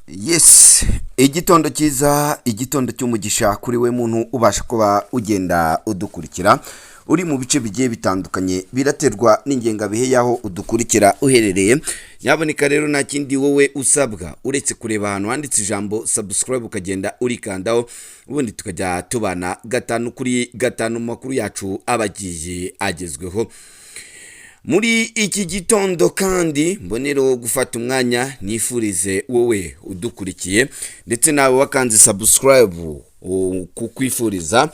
Yes, igitondo cyiza, igitondo cy'umugisha kuri we muntu ubasha kuba ugenda udukurikira uri mu bice bigiye bitandukanye biraterwa n'ingengabihe y'aho udukurikira uherereye. Nyaboneka rero nta kindi wowe usabwa uretse kureba ahantu handitse ijambo subscribe ukagenda urikandaho, ubundi tukajya tubana gatanu kuri gatanu mu makuru yacu abagiye agezweho. Muri iki gitondo kandi mbonero gufata umwanya nifurize wowe udukurikiye ndetse nawe wakanze subscribe kukwifuriza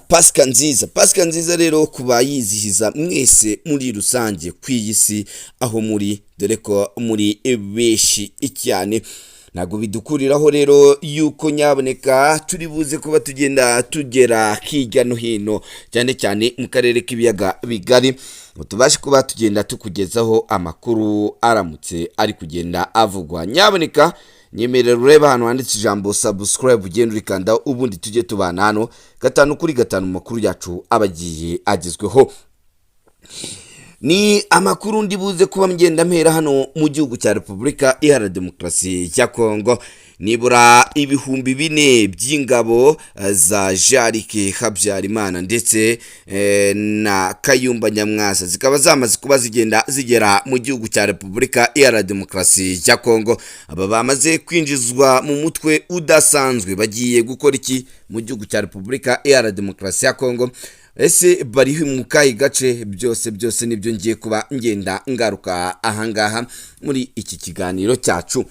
Pasika nziza rero kuba yizihiza mwese muri rusange ku iyi si aho muri, dore ko muri benshi cyane. Ntabwo bidukuriraho rero yuko nyaboneka turi buze kuba tugera hirya no hino cyane cyane mu karere k'ibiyaga bigari, tubashe kuba tugenda tukugezaho amakuru aramutse ari kugenda avugwa. Nyaboneka nyemerera ureba ahantu handitse ijambo subscribe ugenda urikanda, ubundi tujye tubana hano gatanu kuri gatanu mu makuru yacu abagiye agezweho. Ni amakuru ndi buze kuba mgenda mpera hano mu gihugu cya Repubulika Iharanira Demokarasi ya Kongo. Nibura ibihumbi 4 by'ingabo za Jarike Habyarimana ndetse na Kayumba Nyamwasa zikaba zamaze kuba zigera mu gihugu cya Repubulika Iharanira Demokarasi ya Kongo. Aba bamaze kwinjizwa mu mutwe udasanzwe, bagiye gukora iki mu gihugu cya Repubulika Iharanira Demokarasi ya Kongo? Ese bari mu kayi gace? Byose nibyo ngiye kuba ngenda ngaruka ahangaha muri iki kiganiro cyacu.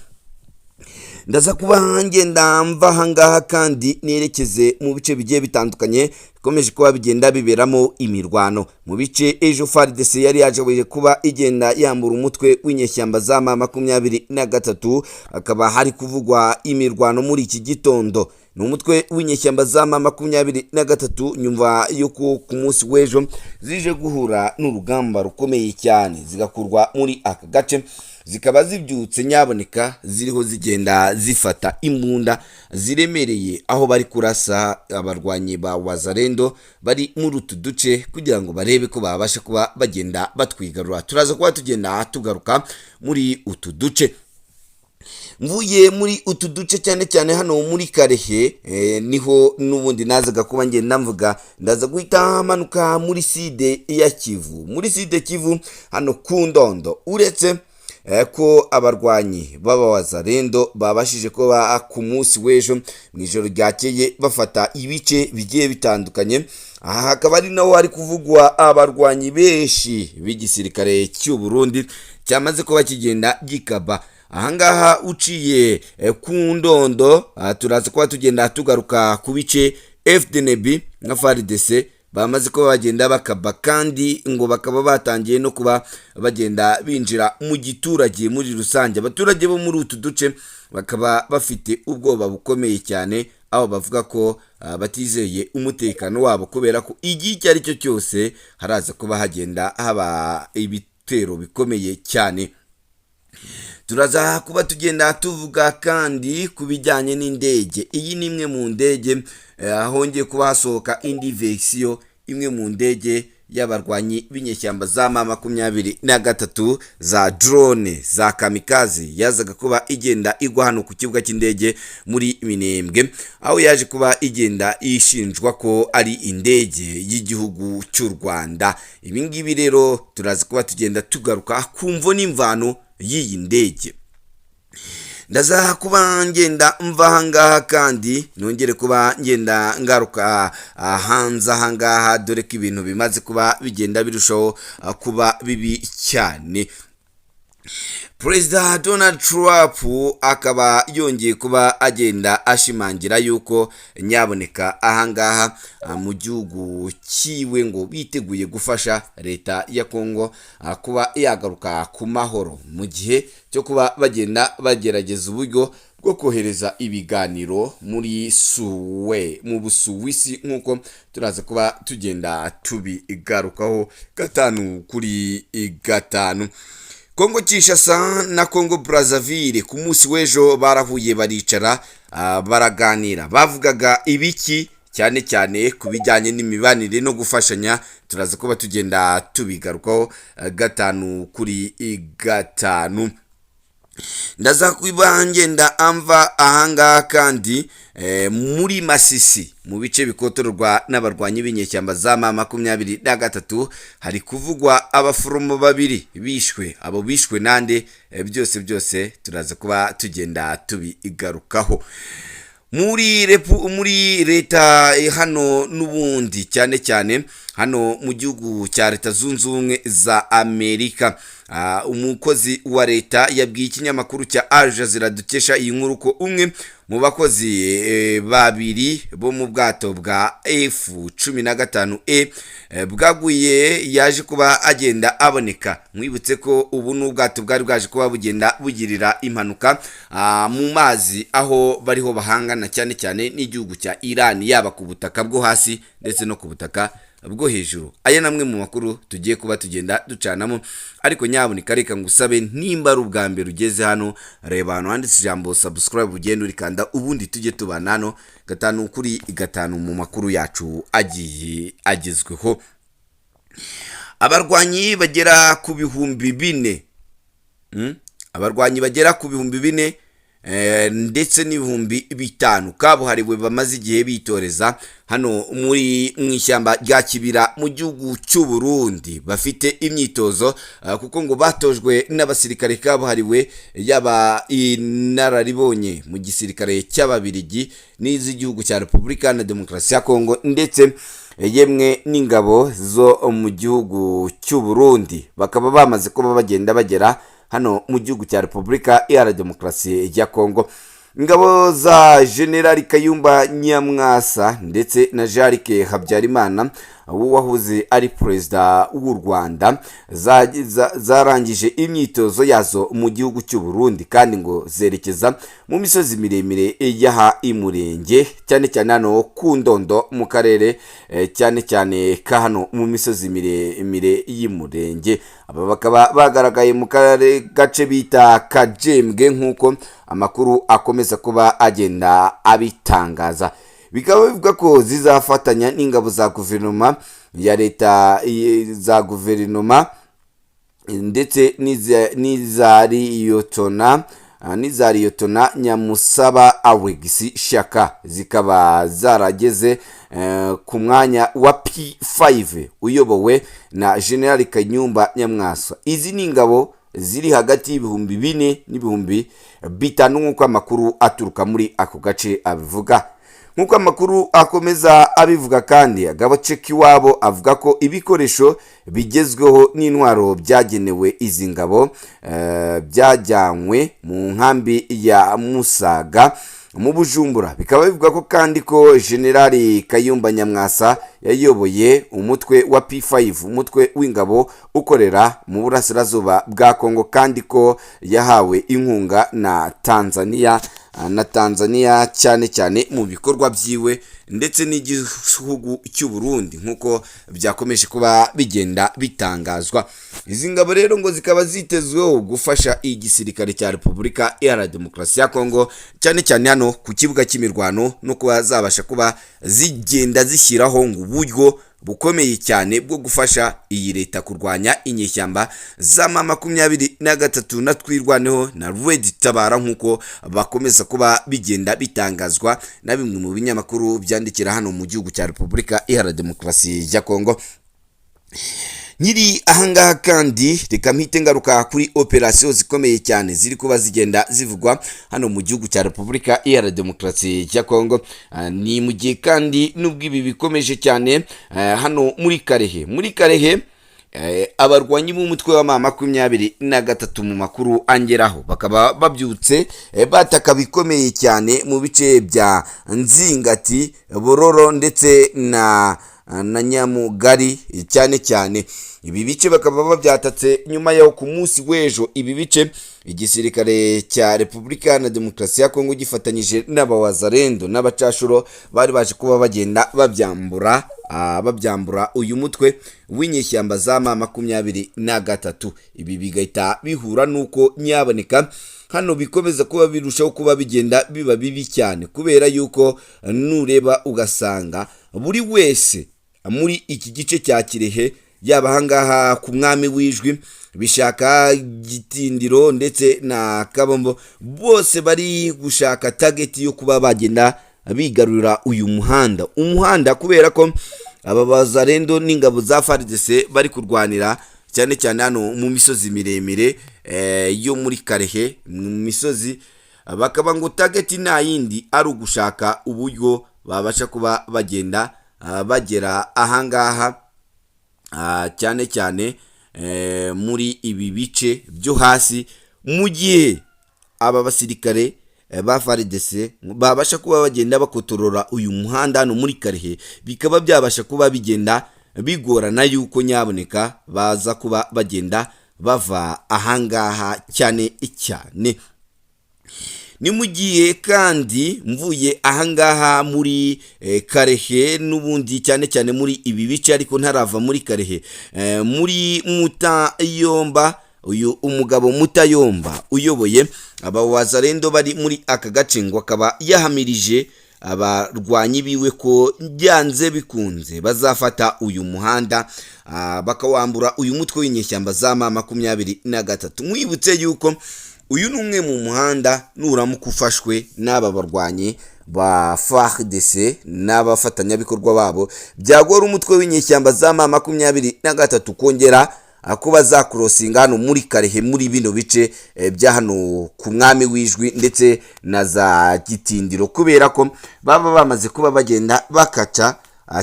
Ndaza kuba ngenda mva ahangaha kandi nerekeze mu bice bigiye bitandukanye bikomeje kuba bigenda biberamo imirwano. Mu bice ejo FARDC yari yaje kuba igenda yambura umutwe w'inyeshyamba za M23, akaba hari kuvugwa imirwano muri iki gitondo. Ni umutwe w'inyeshyamba za M23 nyumva yuko ku munsi w'ejo zije guhura n'urugamba rukomeye cyane zigakurwa muri aka gace, zikaba zibyutse nyaboneka ziriho zigenda zifata imbunda ziremereye aho bari kurasa abarwanyi ba Wazalendo bari muri utu duce kugira ngo barebe ko babasha kuba bagenda batwigarura. Turaza kuba tugenda tugaruka muri utu duce. Mvuye muri utu duce cyane hano muri Karehe niho nubundi nazaga kuba ngenda mvuga, ndaza guhita manuka muri side ya Kivu. Muri side Kivu hano ku Ndondo, uretse ko abarwanyi baba Wazalendo babashije kuba ku munsi w'ejo mu ijoro ryakeye bafata ibice bigiye bitandukanye. Aha hakaba ari naho hari kuvugwa abarwanyi benshi b'igisirikare cy'u Burundi cyamaze kuba kigenda gikaba. Ahangaha uciye ku Ndondo turaza kuba tugenda tugaruka ku bice FDNB na FARDC bamaze kuba bagenda bakaba, kandi ngo bakaba batangiye no kuba bagenda binjira mu giturage muri rusange. Abaturage bo muri utu duce bakaba bafite ubwoba bukomeye cyane, aho bavuga ko batizeye umutekano wabo kubera ko igihe icyo ari cyo cyose haraza kuba hagenda haba ibitero bikomeye cyane. Turaza kuba tugenda tuvuga kandi ku bijyanye n'indege. Iyi ni imwe mu ndege hongeye kuba hasohoka indi version, imwe mu ndege y'abarwanyi b'inyeshyamba za M23 za drone za kamikaze yazaga kuba igenda igwa hano ku kibuga cy'indege muri Minembwe, aho yaje kuba igenda ishinjwa ko ari indege y'igihugu cy'u Rwanda. Ibi ngibi rero turaza kuba tugenda tugaruka ku mvo n'imvano y'iyi ndege. Ndaza kuba ngenda mva ahangaha kandi nongere kuba ngenda ngaruka hanze ahangaha, dore ko ibintu bimaze kuba bigenda birushaho kuba bibi cyane. Perezida Donald Trump akaba yongeye kuba agenda ashimangira yuko nyaboneka ahangaha mu gihugu cyiwe ngo biteguye gufasha leta ya Kongo kuba yagaruka ku mahoro, mu gihe cyo kuba bagenda bagerageza uburyo bwo kohereza ibiganiro mu Busuwisi, nk'uko turaza kuba tugenda tubigarukaho gatanu kuri gatanu. Kongo Kinshasa na Kongo Brazzaville ku munsi w'ejo barahuye baricara baraganira. Bavugaga ibiki cyane ku bijyanye n'imibanire no gufashanya. Turaza kuba tugenda tubigarukaho gatanu kuri gatanu. ndaza kuba ngenda amva ahangaha kandi muri Masisi mu bice bikotorwa n'abarwanyi b'inyeshyamba za M23 hari kuvugwa abaforomo babiri bishwe. Abo bishwe nande byose turaza kuba tugenda tubigarukaho. Muri leta hano n'ubundi cyane hano mu gihugu cya Leta Zunze Ubumwe za Amerika, umukozi wa leta yabwiye ikinyamakuru cya Al Jazeera dukesha iyi nkuru ko umwe mu bakozi babiri bo mu bwato bwa F-15E bwaguye yaje kuba agenda aboneka. Mwibutse ko ubu n'ubwato bwari bwaje kuba bugenda bugirira impanuka mu mazi aho bariho bahangana cyane n'igihugu cya Iran, yaba ku butaka bwo hasi ndetse no ku butaka bwo hejuru. Aya namwe mu makuru tugiye kuba tugenda ducanamo, ariko nyaboneka reka ngusabe nimba ari ubwa mbere ugeze hano, reba hano handitse ijambo subscribe ugenda urikanda, ubundi tujye tubana hano 5 mu makuru yacu agiye agezweho. Abarwanyi bagera ku bihumbi 4, abarwanyi bagera ku bihumbi 4 ndetse n'ibihumbi 5 kabuhariwe bamaze igihe bitoreza hano muri mwishyamba rya Kibira mu gihugu cy'u Burundi, bafite imyitozo kuko ngo batojwe n'abasirikare kabuhariwe yaba inararibonye mu gisirikare cy'Ababiligi n'iz'igihugu cya Repubulika na Demokarasi ya Kongo ndetse yemwe n'ingabo zo mu gihugu cy'u Burundi. Bakaba bamaze kuba bagenda bagera hano mu gihugu cya Repubulika ya Demokarasi ya Kongo. Ingabo za General Kayumba Nyamwasa ndetse na Jarike Habyarimana wahoze ari perezida w'u Rwanda zarangije imyitozo yazo mu gihugu cy'u Burundi, kandi ngo zerekeza mu misozi miremire y'aha imurenge cyane hano ku Ndondo mu karere cyane ka hano mu misozi miremire y'imurenge. Aba bakaba bagaragaye mu gace bita Kajembwe nk'uko amakuru akomeza kuba agenda abitangaza. Bikaba bivuga ko zizafatanya n'ingabo za guverinoma ya leta za guverinoma ndetse n'izariyotona Nyamusaba Awegisi Shaka, zikaba zarageze ku mwanya wa P5 uyobowe na General Kayumba Nyamwasa. Izi ni ingabo ziri hagati y'ibihumbi 4 n'ibihumbi 5 nk'uko amakuru aturuka muri ako gace abivuga. Nk'uko amakuru akomeza abivuga kandi agace k'iwabo avuga ko ibikoresho bigezweho n'intwaro byagenewe izi ngabo byajyanywe mu nkambi ya Musaga mu Bujumbura. Bikaba bivuga ko kandi ko General Kayumba Nyamwasa yayoboye umutwe wa P5, umutwe w'ingabo ukorera mu burasirazuba bwa Kongo, kandi ko yahawe inkunga na Tanzania cyane mu bikorwa byiwe ndetse n'igihugu cy'u Burundi nk'uko byakomeje kuba bigenda bitangazwa. Izi ngabo rero ngo zikaba zitezweho gufasha igisirikare cya Repubulika ya Demokarasi ya Kongo cyane hano ku kibuga cy'imirwano, no kuba zabasha kuba zigenda zishyiraho ngo uburyo bukomeye cyane bwo gufasha iyi leta kurwanya inyeshyamba za M23 na twirwaneho na Red Tabara nk'uko bakomeza kuba bigenda bitangazwa na bimwe mu binyamakuru byandikira hano mu gihugu cya Repubulika ya Demokarasi ya Kongo. Nyiri ahangaha kandi reka mpite ngaruka kuri operasiyo zikomeye cyane ziri kuba zigenda zivugwa hano mu gihugu cya Repubulika ya Demokarasi ya Kongo. Ni mu gihe kandi nubwo ibi bikomeje cyane hano muri Karehe abarwanyi b'umutwe wa M23 mu makuru angeraho bakaba babyutse bataka bikomeye cyane mu bice bya Nzingati, Bororo ndetse na Nyamugari cyane. Ibi bice bakaba babyatatse nyuma yaho ku munsi w'ejo. Ibi bice igisirikare cya Repubulika na Demokarasi ya Kongo gifatanyije n'abawazarendo n'abacashuro bari baje kuba bagenda babyambura uyu mutwe w'inyeshyamba za M23. Ibi bigahita bihura nuko nyaboneka hano bikomeza kuba birushaho kuba bigenda biba bibi cyane, kubera yuko nureba ugasanga buri wese muri iki gice cya Kirehe yaba ahangaha ku mwami w'ijwi, Bishaka, Gitindiro ndetse na Kabombo, bose bari gushaka target yo kuba bagenda bigarurira uyu umuhanda kubera ko aba bazarendo n'ingabo za FARDC bari kurwanira cyane cyane hano mu misozi miremire yo muri Karehe, mu misozi, bakaba ngo target nta yindi ari ugushaka uburyo babasha kuba bagenda bagera ahangaha cyane cyane muri ibi bice byo hasi, mu gihe aba basirikare ba FARDC babasha kuba bagenda bakotorora uyu muhanda hano muri Karehe, bikaba byabasha kuba bigenda bigorana yuko nyaboneka baza kuba bagenda bava ahangaha cyane. Ni mugiye kandi mvuye ahangaha muri Karehe n'ubundi cyane cyane muri ibi bice, ariko ntarava muri Karehe, muri Mutayomba, uyu umugabo Mutayomba uyoboye aba wazarendo bari muri aka gace ngo akaba yahamirije abarwanyi biwe ko byanze bikunze bazafata uyu muhanda bakawambura uyu mutwe w'inyeshyamba za M23. Mwibutse yuko uyu numwe mu muhanda nuramuka ufashwe n'aba barwanyi ba FARDC n'abafatanyabikorwa babo, byagora umutwe w'inyeshyamba za M23 kongera kuba zakurosinga hano muri Karehe, muri bino bice bya hano ku mwami w'ijwi ndetse na za Gitindiro, kubera ko baba bamaze kuba bagenda bakaca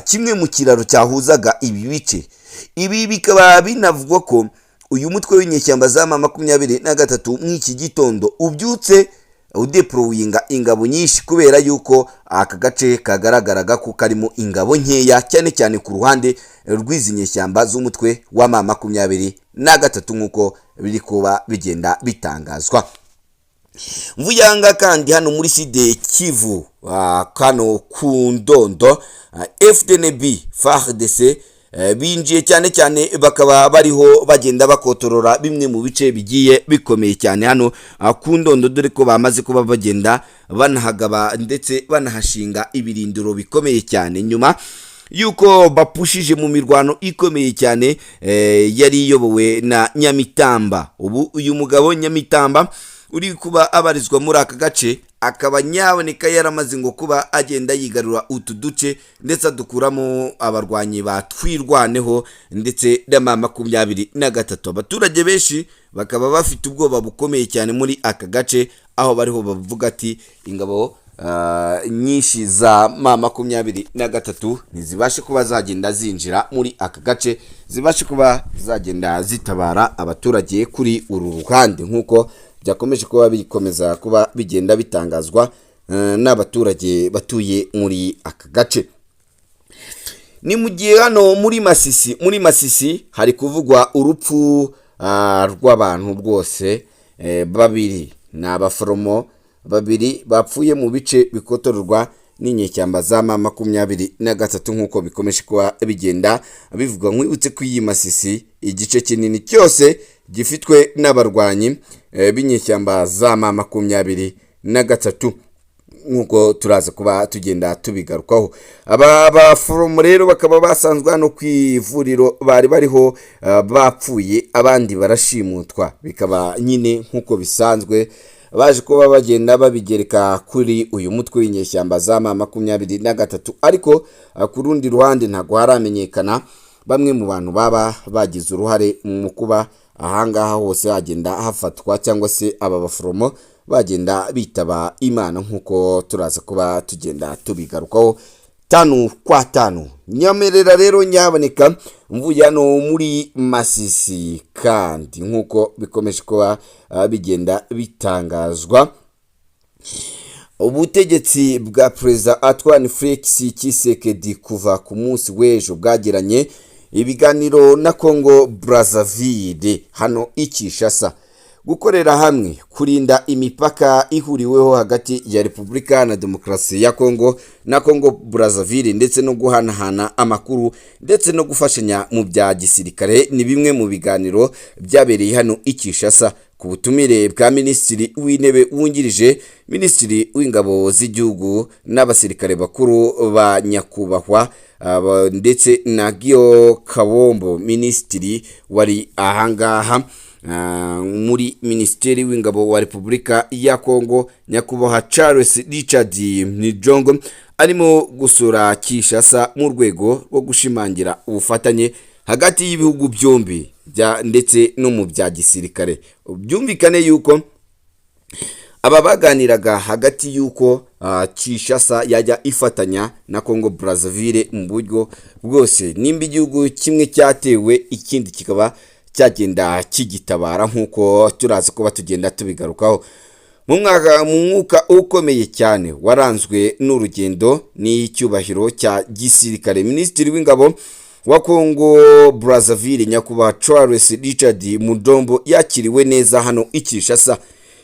kimwe mu kiraro cyahuzaga ibi bice. Ibi bikaba binavugwa ko uyu mutwe w'inyeshyamba za M23 mw'iki gitondo ubyutse udeployinga ingabo nyinshi, kubera yuko aka gace kagaragaraga ko karimo ingabo nkeya cyane cyane ku ruhande rw'izi nyeshyamba z'umutwe wa M23 nk'uko biri kuba bigenda bitangazwa. Mvuyanga kandi hano muri Side Kivu, kano ku Ndondo, FDNB FARDC binjiye cyane cyane bakaba bariho bagenda bakotorora bimwe mu bice bigiye bikomeye cyane hano ku Ndondo, dore ko bamaze kuba bagenda banahagaba ndetse banahashinga ibirindiro bikomeye cyane nyuma yuko bapushije mu mirwano ikomeye cyane yari iyobowe na Nyamitamba. Ubu uyu mugabo Nyamitamba uri kuba abarizwa muri aka gace akaba nyaboneka yaramaze ngo kuba agenda yigarura utu duce ndetse adukuramo abarwanyi batwirwaneho ndetse na M23. Abaturage benshi bakaba bafite ubwoba bukomeye cyane muri aka gace, aho bariho bavuga ati ingabo nyinshi za M23 ntizibashe kuba zagenda zinjira muri aka gace, zibashe kuba zagenda zitabara abaturage kuri uru ruhande, nk'uko byakomeje kuba bikomeza kuba bigenda bitangazwa n'abaturage batuye muri aka gace. Ni mu gihe hano muri Masisi hari kuvugwa urupfu rw'abantu rwose babiri, ni abaforomo babiri bapfuye mu bice bikotorwa n'inyeshyamba za M23 nk'uko bikomeje kuba bigenda bivugwa. Nkwibutse ko iyi Masisi igice kinini cyose gifitwe n'abarwanyi b'inyeshyamba za M23 nk'uko turaza kuba tugenda tubigarukaho. Aba baforomo rero bakaba basanzwe hano ku ivuriro bari bariho bapfuye, abandi barashimutwa, bikaba nyine nk'uko bisanzwe baje kuba bagenda babigereka kuri uyu mutwe w'inyeshyamba za M23, ariko ku rundi ruhande ntago haramenyekana bamwe mu bantu baba bagize uruhare mu kuba ahangaha hose hagenda hafatwa cyangwa se aba baforomo bagenda bitaba Imana, nk'uko turaza kuba tugenda tubigarukaho 5 nyamerera rero nyaboneka mvuye hano muri Masisi, kandi nk'uko bikomeje kuba bigenda bitangazwa ubutegetsi bwa Perezida Antoine Felix Tshisekedi kuva ku munsi w'ejo bwagiranye ibiganiro na Congo Brazzaville hano Kinshasa, gukorera hamwe kurinda imipaka ihuriweho hagati ya Repubulika na Demokarasi ya Congo na Congo Brazzaville, ndetse no guhanahana amakuru ndetse no gufashanya mu bya gisirikare, ni bimwe mu biganiro byabereye hano Kinshasa ku butumire bwa minisitiri w'intebe wungirije, minisitiri w'ingabo z'igihugu n'abasirikare bakuru ba nyakubahwa ndetse na Gio Kabombo, minisitiri wari ahangaha muri minisiteri w'ingabo wa Repubulika ya Kongo, nyakubahwa Charles Richard Nijongo arimo gusura Kinshasa mu rwego rwo gushimangira ubufatanye hagati y'ibihugu byombi ndetse no mu bya gisirikare. Byumvikane yuko aba baganiraga hagati yuko Kinshasa yajya ifatanya na Congo Brazzaville mu buryo bwose, nimba igihugu kimwe cyatewe ikindi kikaba cyagenda kigitabara, nk'uko turazi kuba tugenda tubigarukaho. Mu mwuka ukomeye cyane waranzwe n'urugendo n'icyubahiro cya gisirikare, minisitiri w'ingabo wa Congo Brazzaville nyakubahwa Charles Richard Mudombo yakiriwe neza hano i Kinshasa.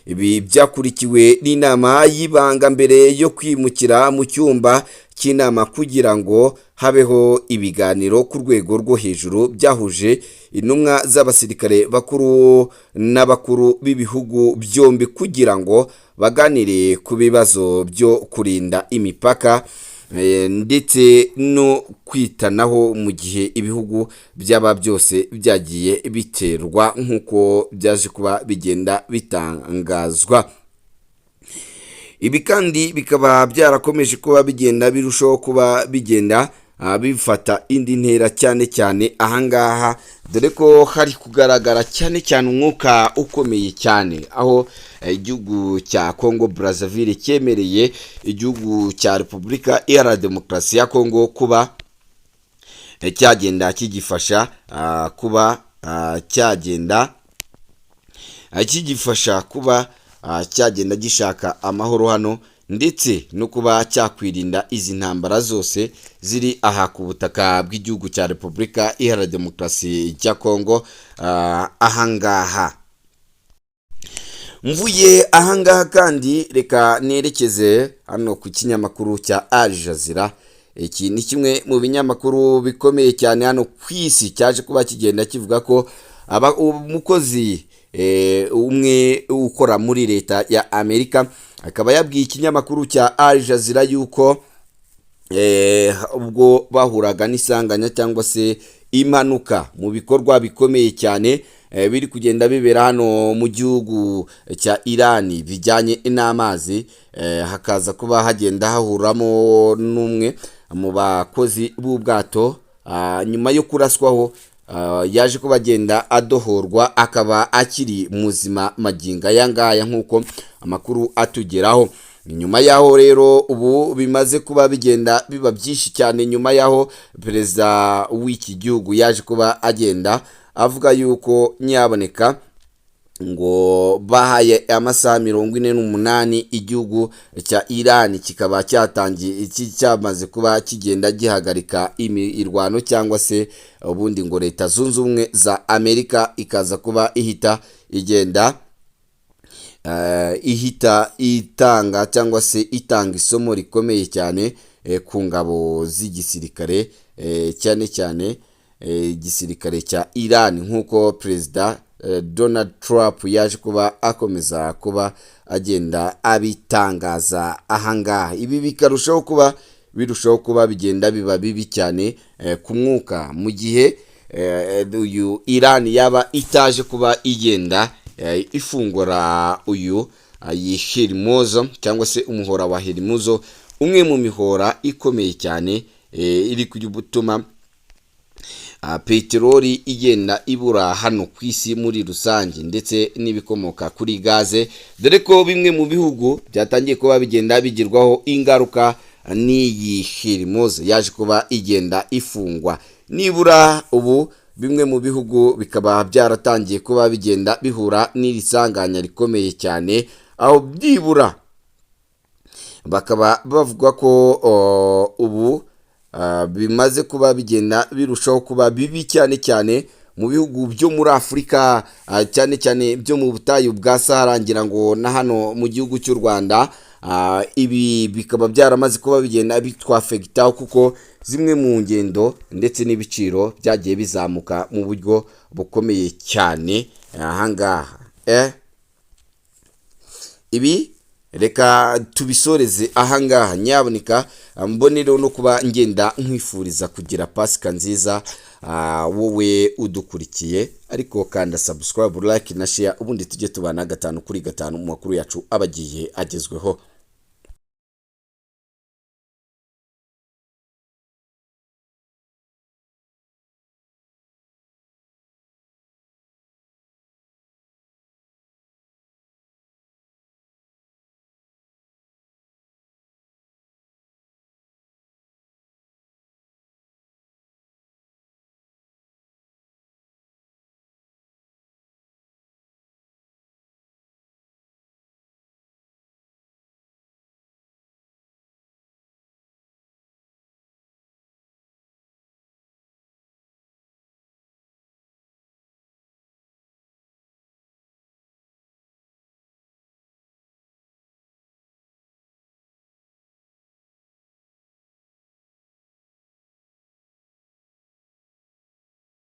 Ibi byakurikiwe n'inama y'ibanga mbere yo kwimukira mu cyumba cy'inama kugira ngo habeho ibiganiro ku rwego rwo hejuru byahuje intumwa z'abasirikare bakuru n'abakuru b'ibihugu byombi kugira ngo baganire ku bibazo byo kurinda imipaka ndetse no kwitanaho mu gihe ibihugu byaba byose byagiye biterwa, nk'uko byaje kuba bigenda bitangazwa. Ibi kandi bikaba byarakomeje kuba bigenda birushaho kuba bigenda bifata indi ntera cyane cyane ahangaha, dore ko hari kugaragara cyane cyane umwuka ukomeye cyane, aho igihugu cya Congo Brazzaville cyemereye igihugu cya Repubulika Iharanira Demokarasi ya Kongo kuba cyagenda kigifasha kuba cyagenda gishaka amahoro hano, ndetse no kuba cyakwirinda izi ntambara zose ziri aha ku butaka bw'igihugu cya Repubulika Iharanira Demokarasi ya Kongo. Ahangaha mvuye ahangaha kandi reka nerekeze hano ku kinyamakuru cya Al Jazeera. Iki ni kimwe mu binyamakuru bikomeye cyane hano ku isi, cyaje kuba kigenda kivuga ko umukozi umwe ukora muri leta ya Amerika akaba yabwiye ikinyamakuru cya Al Jazeera yuko ubwo bahuraga n'isanganya cyangwa se impanuka mu bikorwa bikomeye cyane biri kugenda bibera hano mu gihugu cya Iran bijyanye n'amazi, hakaza kuba hagenda hahuramo n'umwe mu bakozi b'ubwato, nyuma yo kuraswaho yaje kuba agenda adohorwa akaba akiri muzima magingo aya ngaya, nk'uko amakuru atugeraho. Nyuma yaho rero ubu bimaze kuba bigenda biba byinshi cyane, nyuma yaho perezida w'iki gihugu yaje kuba agenda avuga yuko nyaboneka ngo bahaye amasaha 48 igihugu cya Iran kikaba cyatangiye cyamaze kuba kigenda gihagarika imirwano, cyangwa se ubundi ngo leta zunze ubumwe za Amerika ikaza kuba ihita igenda itanga cyangwa se itanga isomo rikomeye cyane ku ngabo z'igisirikare, cyane cyane igisirikare cya Iran, nk'uko perezida Donald Trump yaje kuba akomeza kuba agenda abitangaza ahangaha. Ibi bikarushaho kuba bigenda biba bibi cyane ku mwuka, mu gihe uyu Iran yaba itaje kuba igenda ifungura uyu Hormuz cyangwa se umuhora wa Hormuz, umwe mu mihora ikomeye cyane iri gutuma peteroli igenda ibura hano ku isi muri rusange, ndetse n'ibikomoka kuri gaze, dore ko bimwe mu bihugu byatangiye kuba bigenda bigirwaho ingaruka n'iyi Hormuz yaje kuba igenda ifungwa. Nibura ubu bimwe mu bihugu bikaba byaratangiye kuba bigenda bihura n'irisanganya rikomeye cyane, aho byibura bakaba bavuga ko ubu bimaze kuba bigenda birushaho kuba bibi cyane cyane mu bihugu byo muri Afurika, cyane cyane byo mu butayu bwa Sahara, ngira ngo na hano mu gihugu cy'u Rwanda. Ibi bikaba byaramaze kuba bigenda bitwafegitaho, kuko zimwe mu ngendo ndetse n'ibiciro byagiye bizamuka mu buryo bukomeye cyane ahangaha. ibi reka tubisoreze ahangaha nyaboneka mbonero no kuba ngenda nkwifuriza kugira pasika nziza wowe udukurikiye ariko kanda subscribe like na share ubundi tujye tubana 5 kuri 5 mu makuru yacu abagiye agezweho.